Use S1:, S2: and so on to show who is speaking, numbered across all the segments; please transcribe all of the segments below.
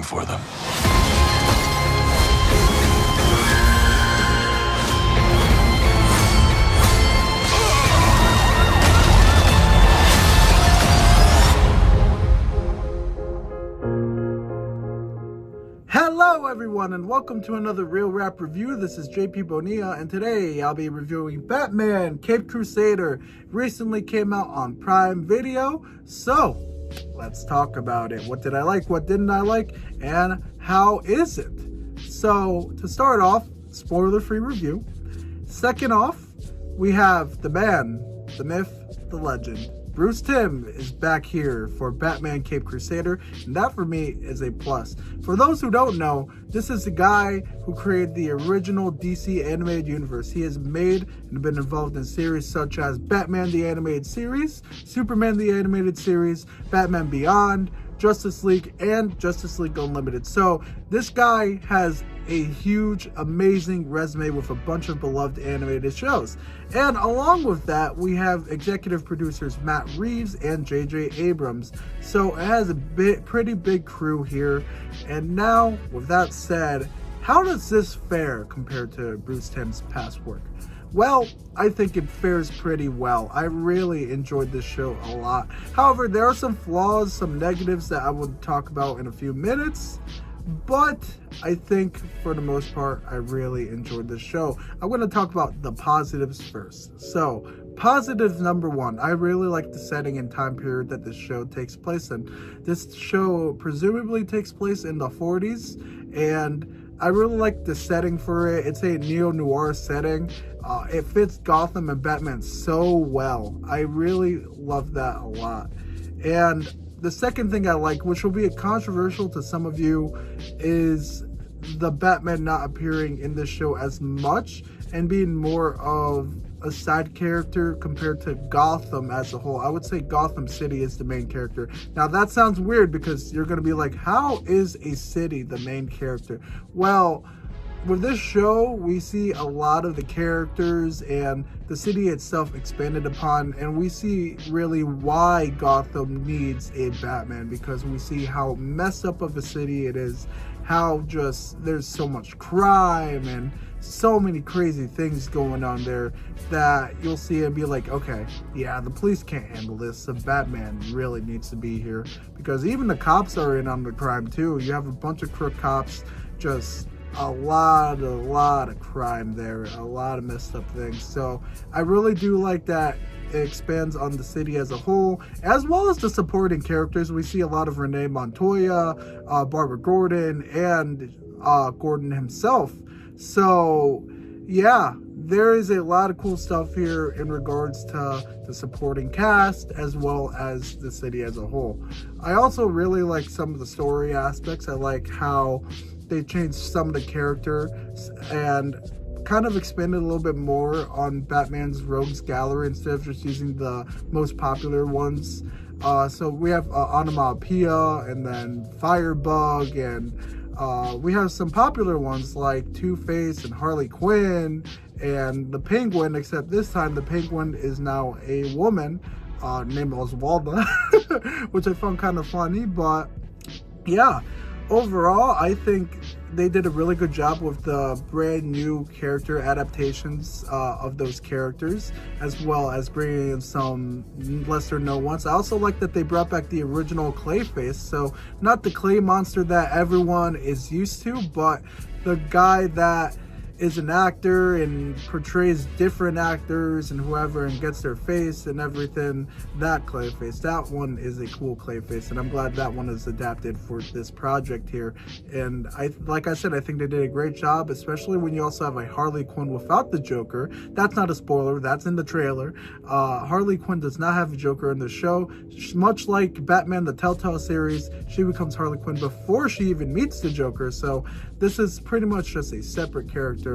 S1: for them.
S2: Hello everyone and welcome to another Real Rap Review. This is JP Bonilla and today I'll be reviewing Batman Caped Crusader. Recently came out on Prime Video, so let's talk about it. What did I like, what didn't I like, and how is it? So to start off, spoiler-free review. Second off, we have the man, the myth, the legend. Bruce Timm is back here for Batman Caped Crusader, and that for me is a plus. For those who don't know, this is the guy who created the original DC animated universe. He has made and been involved in series such as Batman the Animated Series, Superman the Animated Series, Batman Beyond, Justice League, and Justice League Unlimited. So this guy has a huge, amazing resume with a bunch of beloved animated shows. And along with that, we have executive producers Matt Reeves and J.J. Abrams. So it has a pretty big crew here. And now, with that said, how does this fare compared to Bruce Timm's past work? Well, I think it fares pretty well. I really enjoyed this show a lot. However, there are some flaws, some negatives that I will talk about in a few minutes. But I think for the most part, I really enjoyed this show. I'm going to talk about the positives first. So, positive number one, I really like the setting and time period that this show takes place in. This show presumably takes place in the 40s, and I really like the setting for it. It's a neo-noir setting. It fits Gotham and Batman so well. I really love that a lot. And the second thing I like, which will be controversial to some of you, is the Batman not appearing in this show as much and being more of a side character compared to Gotham as a whole. I would say Gotham City is the main character. Now that sounds weird because you're going to be like, how is a city the main character? Well, with this show, we see a lot of the characters and the city itself expanded upon, and we see really why Gotham needs a Batman, because we see how messed up of a city it is, how just there's so much crime and so many crazy things going on there that you'll see and be like, okay, yeah, the police can't handle this, so Batman really needs to be here, because even the cops are in on the crime too. You have a bunch of crook cops, just a lot of crime there, a lot of messed up things. So I really do like that it expands on the city as a whole, as well as the supporting characters. We see a lot of Renee Montoya, Barbara Gordon, and Gordon himself. So yeah, there is a lot of cool stuff here in regards to the supporting cast as well as the city as a whole. I also really like some of the story aspects. I like how they changed some of the characters and kind of expanded a little bit more on Batman's rogues gallery instead of just using the most popular ones. So we have Onomatopoeia and then Firebug, and we have some popular ones like Two-Face and Harley Quinn and the Penguin, except this time the Penguin is now a woman named Oswalda, which I found kind of funny. But yeah, overall, I think they did a really good job with the brand new character adaptations of those characters, as well as bringing in some lesser known ones. I also like that they brought back the original Clayface, so not the clay monster that everyone is used to, but the guy that is an actor and portrays different actors and whoever and gets their face and everything. That Clayface, that one is a cool Clayface, and I'm glad that one is adapted for this project here. And like I said, I think they did a great job, especially when you also have a Harley Quinn without the Joker. That's not a spoiler, that's in the trailer. Harley Quinn does not have a Joker in the show. Much like Batman the Telltale series, she becomes Harley Quinn before she even meets the Joker. So this is pretty much just a separate character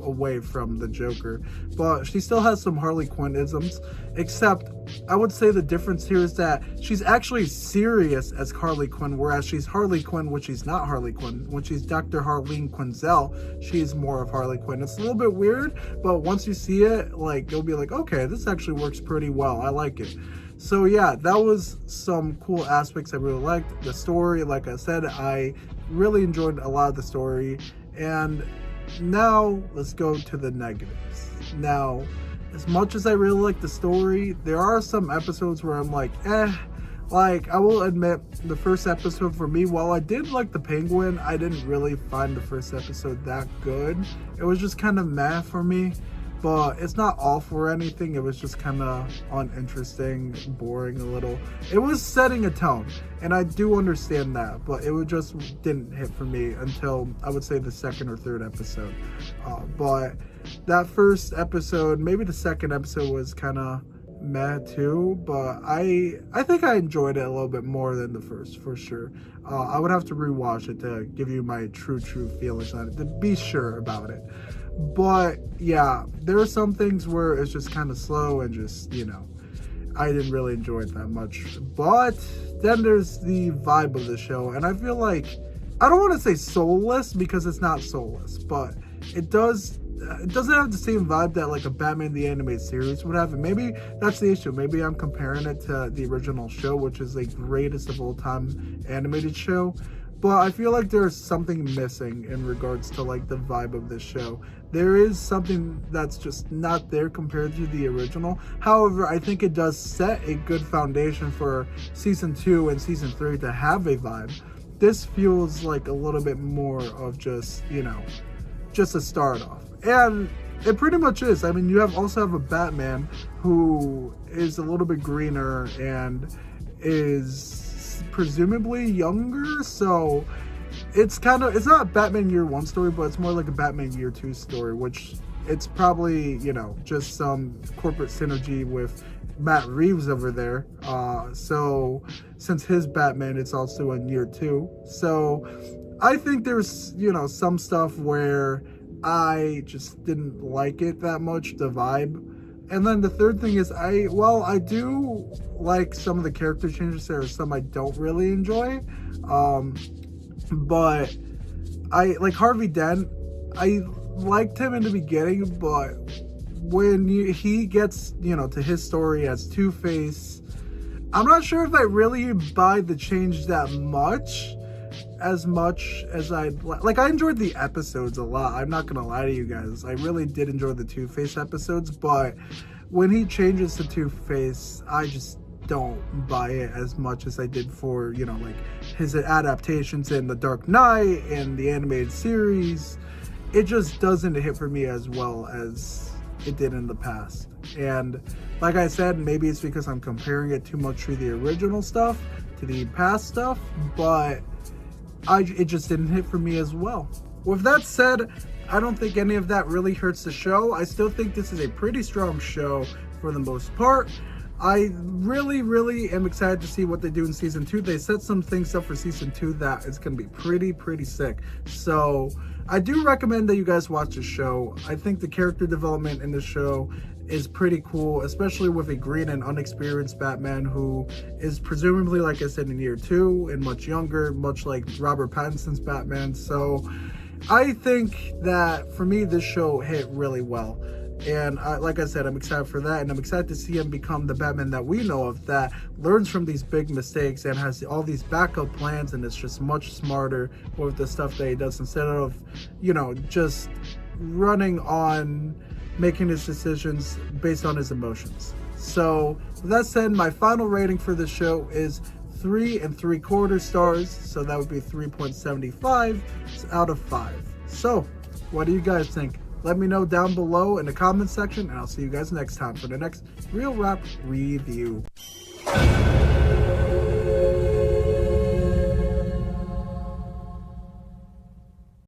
S2: away from the Joker, but she still has some Harley Quinn-isms, except I would say the difference here is that she's actually serious as Harley Quinn, whereas she's Harley Quinn when she's not Harley Quinn. When she's Dr. Harleen Quinzel, she's more of Harley Quinn. It's a little bit weird, but once you see it, like, you'll be like, okay, this actually works pretty well. I like it. So yeah, that was some cool aspects I really liked. The story, like I said, I really enjoyed a lot of the story. And now let's go to the negatives. Now, as much as I really like the story, there are some episodes where I'm like, like, I will admit, the first episode for me, while I did like the penguin, I didn't really find the first episode that good. It was just kind of meh for me, but it's not awful or anything. It was just kind of uninteresting, boring a little. It was setting a tone, and I do understand that, but it just didn't hit for me until, I would say, the second or third episode. But that first episode, maybe the second episode, was kind of meh too, but I think I enjoyed it a little bit more than the first, for sure. I would have to rewatch it to give you my true feelings on it, to be sure about it. But yeah, there are some things where it's just kind of slow and just, I didn't really enjoy it that much. But then there's the vibe of the show, and I feel like, I don't want to say soulless because it's not soulless, but it doesn't have the same vibe that like a Batman the Animated Series would have, and maybe that's the issue. Maybe I'm comparing it to the original show, which is the greatest of all time animated show, but I feel like there's something missing in regards to like the vibe of this show. There is something that's just not there compared to the original. However, I think it does set a good foundation for season 2 and season 3 to have a vibe. This feels like a little bit more of just, just a start off. And it pretty much is. I mean, you also have a Batman who is a little bit greener and is presumably younger, so it's not a Batman Year 1 story, but it's more like a Batman Year 2 story, which it's probably, just some corporate synergy with Matt Reeves over there. So since his Batman, it's also in Year 2. So I think there's, some stuff where I just didn't like it that much, the vibe. And then the third thing is, I do like some of the character changes. There are some I don't really enjoy. But I like Harvey Dent. I liked him in the beginning, but when he gets, to his story as Two-Face, I'm not sure if I really buy the change that much. As much as I enjoyed the episodes a lot. I'm not gonna lie to you guys. I really did enjoy the Two-Face episodes, but when he changes to Two-Face, I just don't buy it as much as I did for, like his adaptations in The Dark Knight and the animated series. It just doesn't hit for me as well as it did in the past. And like I said, maybe it's because I'm comparing it too much to the original stuff, to the past stuff, but it just didn't hit for me as well. With that said, I don't think any of that really hurts the show. I still think this is a pretty strong show for the most part. I really am excited to see what they do in season 2. They set some things up for season 2 that is going to be pretty sick. So I do recommend that you guys watch the show. I think the character development in the show is pretty cool, especially with a green and unexperienced Batman who is presumably, like I said, in Year 2 and much younger, much like Robert Pattinson's Batman. So I think that for me, this show hit really well. And like I said, I'm excited for that, and I'm excited to see him become the Batman that we know of, that learns from these big mistakes and has all these backup plans, and it's just much smarter with the stuff that he does instead of, just running on making his decisions based on his emotions. So with that said, my final rating for this show is 3 3/4 stars, so that would be 3.75 out of 5. So what do you guys think? Let me know down below in the comment section, and I'll see you guys next time for the next Real Rap review.